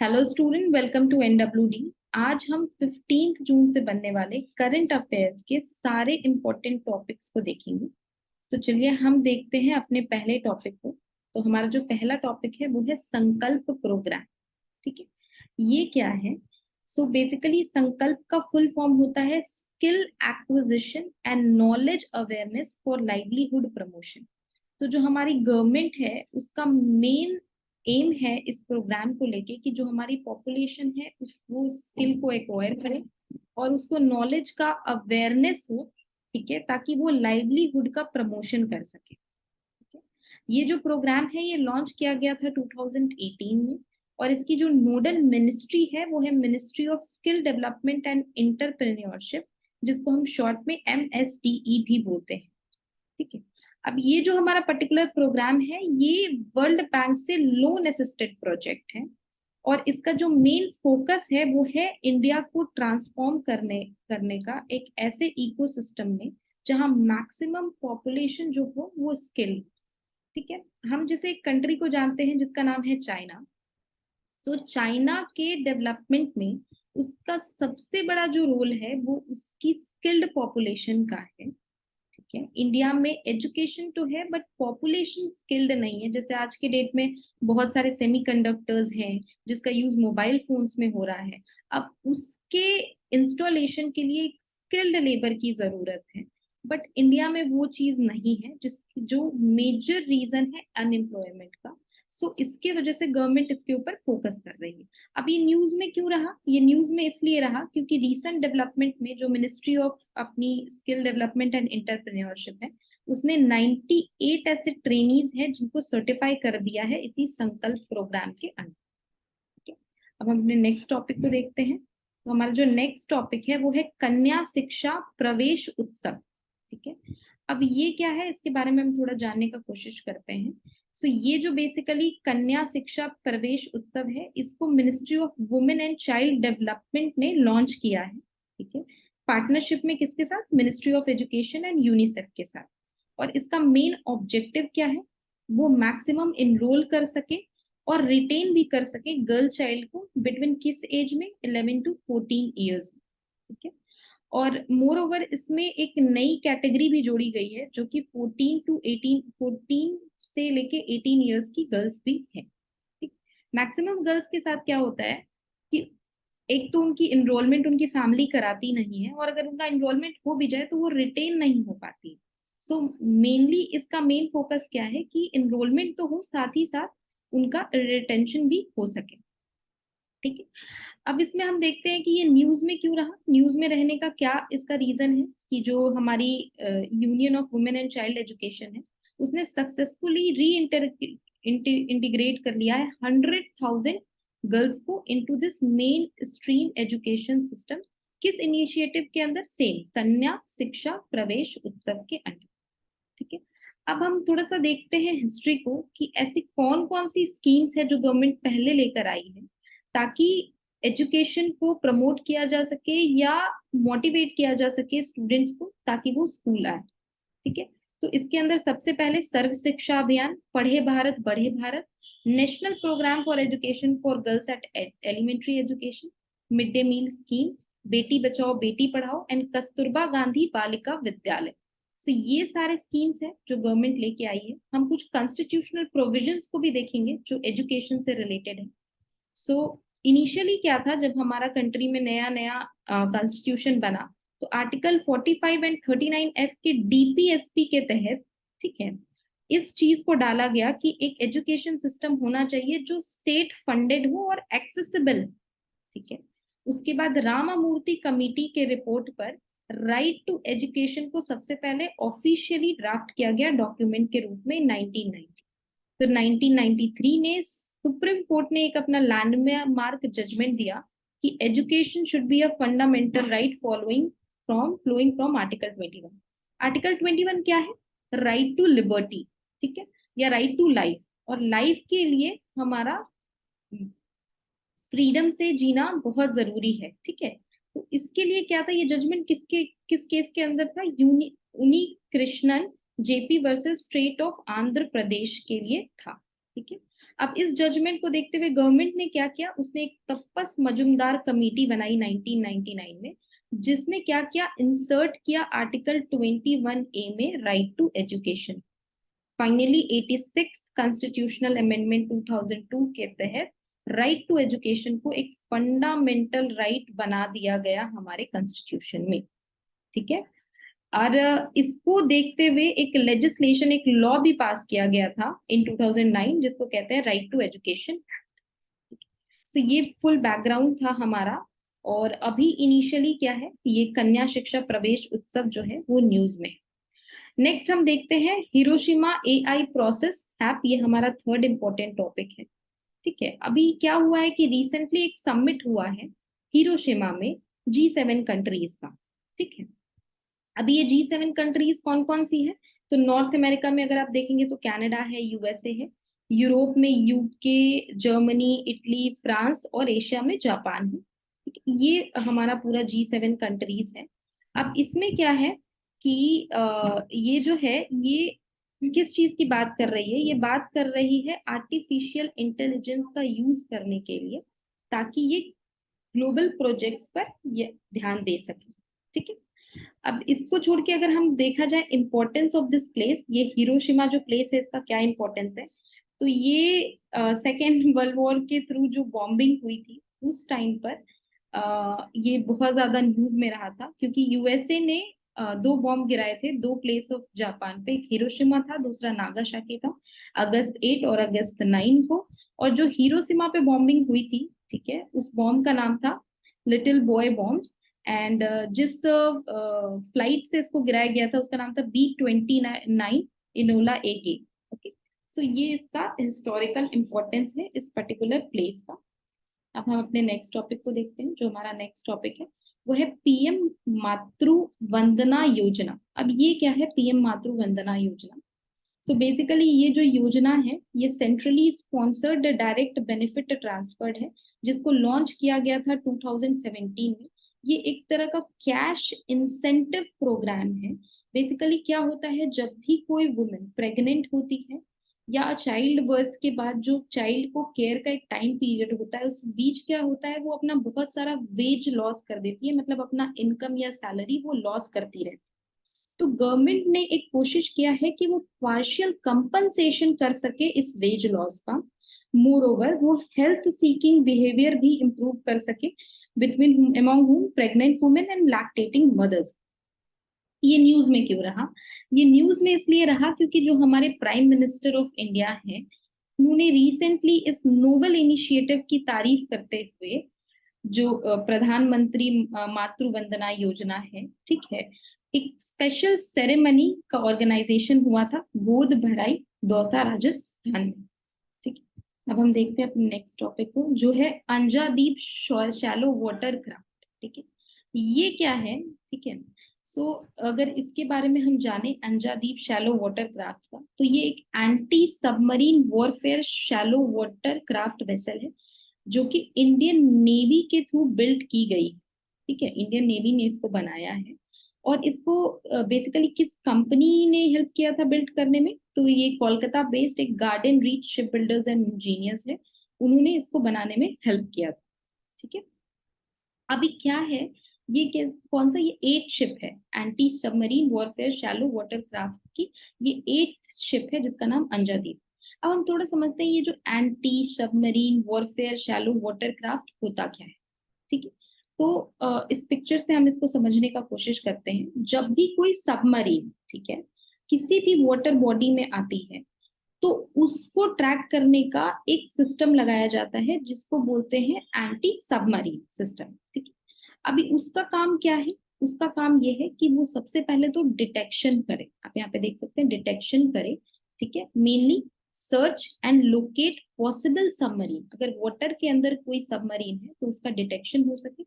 Hello student, welcome to NWD. आज हम 15 जून से बनने वाले करंट अफेयर्स के सारे इंपॉर्टेंट टॉपिक्स को देखेंगे। तो चलिए हम देखते हैं अपने पहले टॉपिक को। तो हमारा जो पहला टॉपिक है वो है संकल्प प्रोग्राम। ठीक है, ये क्या है? सो बेसिकली संकल्प का फुल फॉर्म होता है skill acquisition and knowledge awareness for livelihood promotion. तो जो हमारी गवर्नमेंट है उसका मेन एम है इस प्रोग्राम को लेके कि जो हमारी पॉपुलेशन है वो स्किल को एक्वायर करे और उसको नॉलेज का अवेयरनेस हो। ठीक है, ताकि वो लाइवलीहुड का प्रमोशन कर सके। ठीक है, ये जो प्रोग्राम है ये लॉन्च किया गया था 2018 में और इसकी जो नोडल मिनिस्ट्री है वो है ministry of skill development and entrepreneurship, जिसको हम शॉर्ट में MSDE भी बोलते हैं। ठीक है, अब ये जो हमारा पर्टिकुलर प्रोग्राम है ये वर्ल्ड बैंक से लोन असिस्टेड प्रोजेक्ट है और इसका जो मेन फोकस है वो है इंडिया को ट्रांसफॉर्म करने करने का एक ऐसे इकोसिस्टम में जहां मैक्सिमम पॉपुलेशन जो हो वो स्किल्ड। ठीक है, हम जैसे एक कंट्री को जानते हैं जिसका नाम है चाइना। तो चाइना के डेवलपमेंट में उसका सबसे बड़ा जो रोल है वो उसकी स्किल्ड पॉपुलेशन का है। ठीक है, इंडिया में एजुकेशन तो है बट पॉपुलेशन स्किल्ड नहीं है। जैसे आज के डेट में बहुत सारे सेमीकंडक्टर्स हैं जिसका यूज मोबाइल फोन्स में हो रहा है। अब उसके इंस्टॉलेशन के लिए स्किल्ड लेबर की जरूरत है, बट इंडिया में वो चीज नहीं है, जिसकी जो मेजर रीजन है अनएम्प्लॉयमेंट का। सो इसके वजह से गवर्नमेंट इसके ऊपर फोकस कर रही है। अब ये न्यूज में क्यों रहा? ये न्यूज में इसलिए रहा क्योंकि रीसेंट डेवलपमेंट में जो मिनिस्ट्री ऑफ अपनी स्किल डेवलपमेंट एंड इंटरप्रेन्योरशिप है उसने 98 ऐसे ट्रेनीज हैं जिनको सर्टिफाई कर दिया है इसी संकल्प प्रोग्राम के अंडर। ठीक है, अब हम अपने नेक्स्ट टॉपिक को देखते हैं। तो हमारा जो नेक्स्ट टॉपिक है वो है कन्या शिक्षा प्रवेश उत्सव। ठीक है, अब ये क्या है इसके बारे में हम थोड़ा जानने का कोशिश करते हैं। सो ये जो बेसिकली कन्या शिक्षा प्रवेश उत्सव है इसको ministry of women and child development ने लॉन्च किया है। ठीक है, पार्टनरशिप में किसके साथ? Ministry of education and UNICEF के साथ। और इसका मेन ऑब्जेक्टिव क्या है? वो मैक्सिमम इनरोल कर सके और रिटेन भी कर सके गर्ल चाइल्ड को बिटवीन किस एज में? 11 टू 14 ईयर्स में। ठीक है, और मोर ओवर इसमें एक नई कैटेगरी भी जोड़ी गई है जो कि 14 से लेके 18 ईयर्स की गर्ल्स भी है। ठीक, मैक्सिमम गर्ल्स के साथ क्या होता है कि एक तो उनकी इनरोलमेंट उनकी फैमिली कराती नहीं है और अगर उनका इनरोलमेंट हो भी जाए तो वो रिटेन नहीं हो पाती। सो मेनली इसका मेन फोकस क्या है कि इनरोलमेंट तो हो, साथ ही साथ उनका रिटेंशन भी हो सके। ठीक है, अब इसमें हम देखते हैं कि ये न्यूज में क्यों रहा। न्यूज में रहने का क्या इसका रीजन है कि जो हमारी union of women and child education है उसने सक्सेसफुली री इंटीग्रेट कर लिया है 100,000 गर्ल्स को into this main stream education system. किस इनिशिएटिव के अंदर? सेम कन्या शिक्षा प्रवेश उत्सव के अंदर। ठीक है, अब हम थोड़ा सा देखते हैं हिस्ट्री को कि ऐसी कौन कौन सी स्कीम्स है जो गवर्नमेंट पहले लेकर आई है ताकि एजुकेशन को प्रमोट किया जा सके या मोटिवेट किया जा सके स्टूडेंट्स को ताकि वो स्कूल आए। ठीक है, तो इसके अंदर सबसे पहले सर्व शिक्षा अभियान, पढ़े भारत बढ़े Bharat, national programme for education for girls at elementary education, mid day meal scheme, बेटी बचाओ बेटी पढ़ाओ एंड कस्तूरबा गांधी बालिका विद्यालय। सो ये सारे स्कीम्स हैं जो गवर्नमेंट लेके आई है। हम कुछ कॉन्स्टिट्यूशनल प्रोविजंस को भी देखेंगे जो एजुकेशन से रिलेटेड है। सो इनिशियली क्या था जब हमारा कंट्री में नया नया कॉन्स्टिट्यूशन बना तो आर्टिकल 45 एंड 39F के DPSP के तहत, ठीक है, इस चीज को डाला गया कि एक एजुकेशन सिस्टम होना चाहिए जो स्टेट फंडेड हो और एक्सेसिबल। ठीक है, उसके बाद रामामूर्ति कमेटी के रिपोर्ट पर राइट टू एजुकेशन को सबसे पहले ऑफिशियली ड्राफ्ट किया गया डॉक्यूमेंट के रूप में 1990। फिर 1993 ने सुप्रीम कोर्ट ने एक अपना लैंडमार्क जजमेंट दिया कि education should be a fundamental right flowing from article 21। Article 21 क्या है? Right to liberty. ठीक है, या राइट टू लाइफ, और लाइफ के लिए हमारा फ्रीडम से जीना बहुत जरूरी है। ठीक है, तो इसके लिए क्या था? ये जजमेंट किस केस के अंदर था? Unni Krishnan JP versus state of Andhra Pradesh के लिए था। ठीक है, अब इस जजमेंट को देखते हुए गवर्नमेंट ने क्या किया, उसने एक तपस मजुमदार कमेटी बनाई 1999 में, जिसने क्या किया, इंसर्ट किया आर्टिकल 21A में right to education. Finally 86th constitutional amendment 2002 के तहत राइट टू एजुकेशन को एक फंडामेंटल राइट बना दिया गया हमारे कॉन्स्टिट्यूशन में। ठीक है, और इसको देखते हुए एक लेजिस्लेशन, एक लॉ भी पास किया गया था इन 2009, जिसको कहते हैं राइट टू एजुकेशन। सो ये फुल बैकग्राउंड था हमारा। और अभी इनिशियली क्या है कि ये कन्या शिक्षा प्रवेश उत्सव जो है वो न्यूज में। नेक्स्ट हम देखते हैं हिरोशिमा एआई प्रोसेस हैप, ये हमारा थर्ड इंपॉर्टेंट टॉपिक है। ठीक है, अभी क्या हुआ है कि रिसेंटली एक समिट हुआ है हिरोशिमा में G7 कंट्रीज का। ठीक है, अभी ये G7 कंट्रीज कौन कौन सी है, तो नॉर्थ अमेरिका में अगर आप देखेंगे तो कनाडा है, यूएसए है, यूरोप में यूके, जर्मनी, इटली, फ्रांस, और एशिया में जापान है। ये हमारा पूरा G7 कंट्रीज है। अब इसमें क्या है कि ये जो है ये किस चीज की बात कर रही है, ये बात कर रही है आर्टिफिशियल इंटेलिजेंस का यूज करने के लिए, ताकि ये ग्लोबल प्रोजेक्ट्स पर ये ध्यान दे सके। ठीक है, अब इसको छोड़ के अगर हम देखा जाए इंपॉर्टेंस ऑफ दिस प्लेस, ये हिरोशिमा जो प्लेस है इसका क्या इंपॉर्टेंस है, तो ये सेकेंड वर्ल्ड वॉर के थ्रू जो बॉम्बिंग हुई थी उस टाइम पर ये बहुत ज्यादा न्यूज में रहा था, क्योंकि यूएसए ने दो बॉम्ब गिराए थे दो प्लेस ऑफ जापान पे, एक हिरोशिमा था, दूसरा नागासाकी था, अगस्त 8 और अगस्त 9 को। और जो हिरोशिमा पे बॉम्बिंग हुई थी, ठीक है, उस बॉम्ब का नाम था लिटिल बॉय बॉम्ब्स। एंड जिस फ्लाइट से इसको गिराया गया था उसका नाम था B-29 इनोला एगे। ओके, सो ये इसका हिस्टोरिकल इंपॉर्टेंस है इस पर्टिकुलर प्लेस का। अब हम अपने नेक्स्ट टॉपिक को देखते हैं। जो हमारा नेक्स्ट टॉपिक है वो है पीएम मातृ वंदना योजना। अब ये क्या है पीएम मातृ वंदना योजना? सो बेसिकली ये जो योजना है ये centrally sponsored direct benefit transfer है, जिसको लॉन्च किया गया था 2017 में। ये एक तरह का कैश इंसेंटिव प्रोग्राम है। बेसिकली क्या होता है, जब भी कोई वुमेन प्रेग्नेंट होती है या चाइल्ड बर्थ के बाद जो चाइल्ड को केयर का एक टाइम पीरियड होता है, उस बीच क्या होता है, वो अपना बहुत सारा वेज लॉस कर देती है, मतलब अपना इनकम या सैलरी वो लॉस करती रहती है। तो गवर्नमेंट ने एक कोशिश किया है कि वो पार्शियल कंपनसेशन कर सके इस वेज लॉस का। मोर ओवर वो हेल्थ सीकिंग बिहेवियर भी इंप्रूव कर सके बिटवीन अमॉन्ग हुम pregnant women and lactating mothers. ये न्यूज में क्यों रहा? ये न्यूज में इसलिए रहा क्योंकि जो हमारे प्राइम मिनिस्टर ऑफ इंडिया है, उन्होंने रिसेंटली इस नोबल इनिशिएटिव की तारीफ करते हुए, जो प्रधानमंत्री मातृ वंदना योजना है, ठीक है, एक स्पेशल सेरेमनी का ऑर्गेनाइजेशन हुआ था गोद भराई दौसा राजस्थान में। ठीक है, अब हम देखते हैं अपने नेक्स्ट टॉपिक को, जो है अंजादीप शैलो वाटर क्राफ्ट। ठीक है, ये क्या है? ठीक है, सो अगर इसके बारे में हम जाने अंजादीप शैलो वाटर क्राफ्ट का, तो ये एक anti submarine warfare shallow water craft vessel है, जो कि इंडियन नेवी के थ्रू बिल्ड की गई। ठीक है, इंडियन नेवी ने इसको बनाया है। और इसको बेसिकली किस कंपनी ने हेल्प किया था बिल्ड करने में, तो ये कोलकाता बेस्ड एक garden reach ship builders and engineers है, उन्होंने इसको बनाने में हेल्प किया था। ठीक है, अभी क्या है, ये कौन सा, ये 8th शिप है anti submarine warfare shallow water craft की, ये 8th शिप है जिसका नाम अंजादीप। अब हम थोड़ा समझते हैं ये जो anti submarine warfare shallow water craft होता क्या है। ठीक है, तो इस पिक्चर से हम इसको समझने का कोशिश करते हैं। जब भी कोई सबमरीन, ठीक है, किसी भी वाटर बॉडी में आती है, तो उसको ट्रैक करने का एक सिस्टम लगाया जाता है जिसको बोलते हैं एंटी सबमरीन सिस्टम। ठीक है, अभी उसका काम क्या है? उसका काम ये है कि वो सबसे पहले तो डिटेक्शन करे, आप यहाँ पे देख सकते हैं डिटेक्शन करे। ठीक है, mainly search and locate possible submarine, अगर वाटर के अंदर कोई सबमरीन है तो उसका डिटेक्शन हो सके,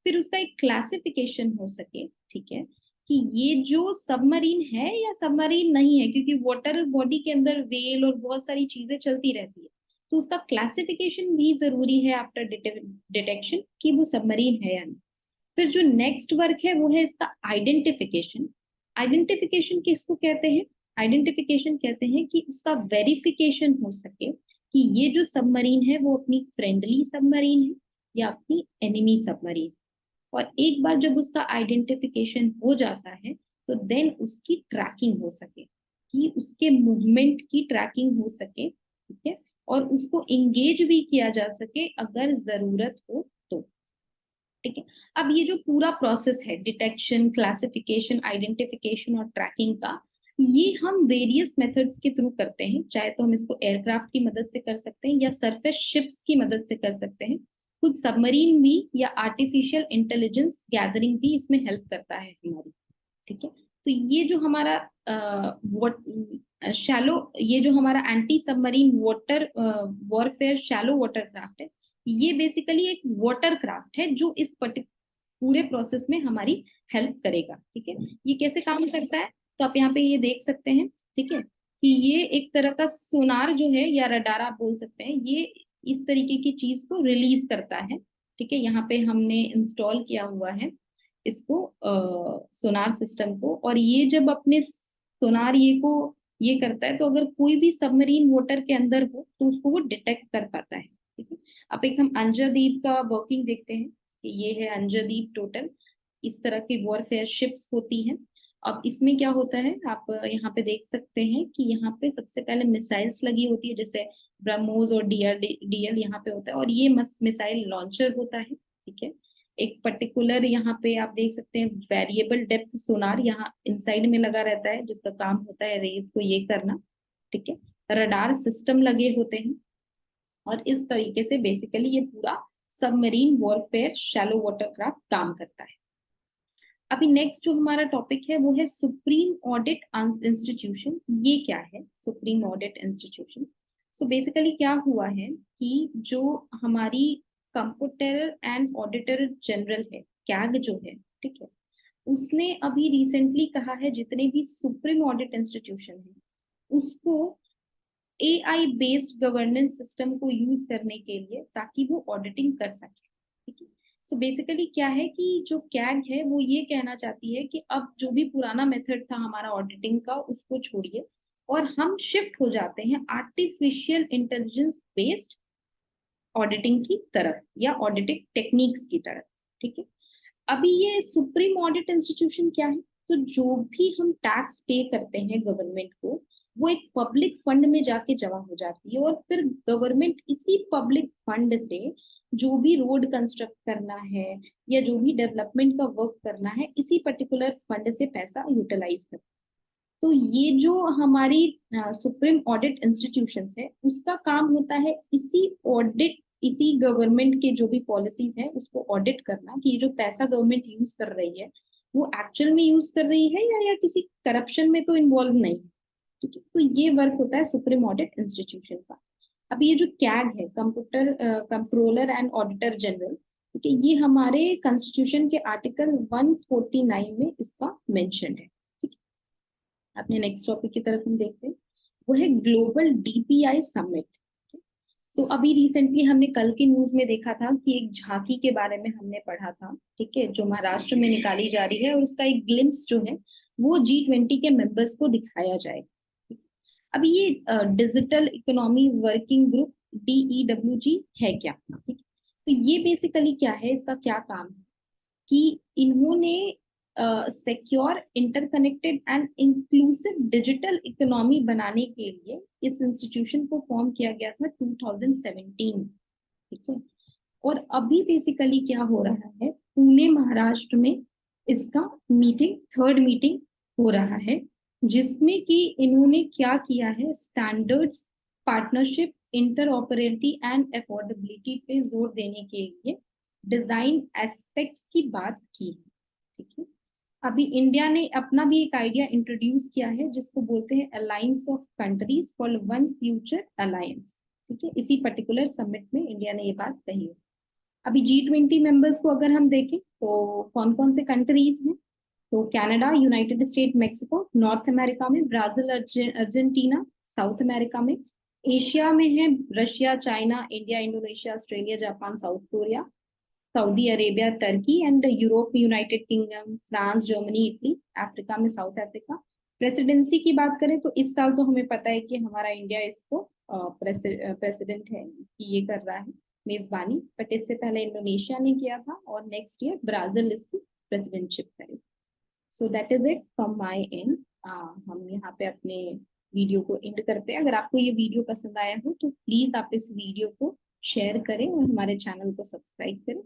फिर उसका एक क्लासिफिकेशन हो सके। ठीक है, कि ये जो सबमरीन है या सबमरीन नहीं है, क्योंकि वाटर बॉडी के अंदर वेल और बहुत सारी चीजें चलती रहती है, तो उसका क्लासिफिकेशन भी जरूरी है आफ्टर डिटेक्शन कि वो सबमरीन है या नहीं। फिर जो नेक्स्ट वर्क है वो है इसका आइडेंटिफिकेशन। आइडेंटिफिकेशन किसको कहते हैं? आइडेंटिफिकेशन कहते हैं कि उसका वेरिफिकेशन हो सके कि ये जो सबमरीन है वो अपनी फ्रेंडली सबमरीन है या अपनी एनिमी सबमरीन। और एक बार जब उसका आइडेंटिफिकेशन हो जाता है तो देन उसकी ट्रैकिंग हो सके, कि उसके मूवमेंट की ट्रैकिंग हो सके, ठीक है, और उसको एंगेज भी किया जा सके अगर जरूरत हो तो, ठीक है। अब ये जो पूरा प्रोसेस है डिटेक्शन, क्लासिफिकेशन, आइडेंटिफिकेशन और ट्रैकिंग का, ये हम वेरियस मेथड्स के थ्रू करते हैं। चाहे तो हम इसको एयरक्राफ्ट की मदद से कर सकते हैं या सरफेस शिप्स की मदद से कर सकते हैं, खुद सबमरीन भी या आर्टिफिशियल इंटेलिजेंस गैदरिंग भी इसमें हेल्प करता है हमारी, ठीक है। तो ये जो हमारा शैलो, ये जो हमारा anti submarine water warfare shallow water craft है, ये बेसिकली एक वाटर क्राफ्ट है जो इस पूरे प्रोसेस में हमारी हेल्प करेगा, ठीक है। ये कैसे काम करता है, तो आप यहाँ पे ये देख सकते हैं, ठीक है, कि ये एक तरह का सोनार जो है या रडार आप बोल सकते हैं, ये इस तरीके की चीज को रिलीज करता है, ठीक है। यहाँ पे हमने इंस्टॉल किया हुआ है इसको, सोनार सिस्टम को, और ये जब अपने सोनार ये करता है तो अगर कोई भी सबमरीन वाटर के अंदर हो तो उसको वो डिटेक्ट कर पाता है, ठीक है। अब एक हम अंजदीप का वर्किंग देखते हैं कि ये है अंजदीप टोटल, इस तरह की वॉरफेयर शिप्स होती हैं। अब इसमें क्या होता है, आप यहाँ पे देख सकते हैं कि यहाँ पे सबसे पहले मिसाइल्स लगी होती है, जैसे ब्रह्मोस और डीएल यहाँ पे होता है, और ये मिसाइल लॉन्चर होता है, ठीक है। एक पर्टिकुलर यहाँ पे आप देख सकते हैं वेरिएबल डेप्थ सोनार यहाँ इनसाइड में लगा रहता है, जिसका काम होता है रेस को ये करना, ठीक है। रडार सिस्टम लगे होते हैं, और इस तरीके से बेसिकली ये पूरा submarine warfare shallow water craft काम करता है। अभी नेक्स्ट जो हमारा टॉपिक है वो है सुप्रीम ऑडिट इंस्टीट्यूशन। ये क्या है supreme audit institution? So basically क्या हुआ है कि जो हमारी कंप्यूटर एंड ऑडिटर जनरल है, कैग जो है, ठीक है, उसने अभी रिसेंटली कहा है जितने भी सुप्रीम ऑडिट इंस्टीट्यूशन है उसको एआई बेस्ड गवर्नेंस सिस्टम को यूज करने के लिए, ताकि वो ऑडिटिंग कर सके, ठीक है। सो बेसिकली क्या है कि जो कैग है वो ये कहना चाहती है कि अब जो भी पुराना मेथड था हमारा ऑडिटिंग का उसको छोड़िए और हम शिफ्ट हो जाते हैं आर्टिफिशियल इंटेलिजेंस बेस्ड ऑडिटिंग की तरफ या ऑडिटिंग टेक्निक्स की तरफ, ठीक है। अभी ये सुप्रीम ऑडिट इंस्टीट्यूशन क्या है, तो जो भी हम टैक्स पे करते हैं गवर्नमेंट को, वो एक पब्लिक फंड में जाके जमा हो जाती है, और फिर गवर्नमेंट इसी पब्लिक फंड से जो भी रोड कंस्ट्रक्ट करना है या जो भी डेवलपमेंट का वर्क करना है, इसी पर्टिकुलर फंड से पैसा यूटिलाइज करता है। तो ये जो हमारी सुप्रीम ऑडिट इंस्टीट्यूशंस है उसका काम होता है इसी ऑडिट, इसी गवर्नमेंट के जो भी पॉलिसीज है उसको ऑडिट करना, कि ये जो पैसा गवर्नमेंट यूज कर रही है वो एक्चुअल में यूज कर रही है या किसी करप्शन में तो इन्वॉल्व नहीं, ठीक है। तो ये वर्क होता है सुप्रीम ऑडिट इंस्टीट्यूशन का। अब ये जो कैग है, कंट्रोलर एंड ऑडिटर जनरल, ठीक है, ये हमारे कॉन्स्टिट्यूशन के आर्टिकल 149 में इसका मेंशन है, ठीक है। अपने नेक्स्ट टॉपिक की तरफ हम देखते हैं, वो है ग्लोबल डीपीआई समिट। सो अभी रिसेंटली हमने कल की न्यूज में देखा था कि एक झांकी के बारे में हमने पढ़ा था, ठीक है, जो महाराष्ट्र में निकाली जा रही है, और उसका एक ग्लिम्स जो है वो G20 के मेंबर्स को दिखाया जाएगा। अभी ये digital economy working group DEWG है क्या, ठीक है। तो ये बेसिकली क्या है, इसका क्या काम है कि इन्होंने secure, interconnected and inclusive digital economy बनाने के लिए इस इंस्टीट्यूशन को फॉर्म किया गया था 2017, ठीक है। और अभी बेसिकली क्या हो रहा है, पुणे महाराष्ट्र में इसका मीटिंग, थर्ड मीटिंग हो रहा है, जिसमें कि इन्होंने क्या किया है, standards, partnership, interoperability and affordability पे जोर देने के लिए डिजाइन एस्पेक्ट्स की बात की है, ठीक है। अभी इंडिया ने अपना भी एक आइडिया इंट्रोड्यूस किया है जिसको बोलते हैं alliance of countries for one future alliance, ठीक है। इसी पर्टिकुलर समिट में इंडिया ने ये बात कही है। अभी G20 मेंबर्स को अगर हम देखें तो कौन कौन से कंट्रीज हैं, तो Canada, United State, Mexico, North America में ब्राजील, अर्जेंटीना, साउथ अमेरिका में, एशिया में है Russia, China, India, Indonesia, Australia, Japan, South Korea, Saudi Arabia, Turkey, and Europe में United Kingdom, France, Germany, Italy, Africa में South Africa. Presidency की बात करें तो इस साल तो हमें पता है कि हमारा इंडिया इसको प्रेसिडेंट है कि ये कर रहा है मेजबानी, बट इससे पहले इंडोनेशिया ने किया था और नेक्स्ट ईयर ब्राजील इसकी प्रेसिडेंटशिप करेगी। So that is it from my and. हम यहाँ पे अपने वीडियो को एंड करते हैं। अगर आपको ये वीडियो पसंद आया हो तो प्लीज आप इस वीडियो को शेयर करें और हमारे चैनल को सब्सक्राइब करें।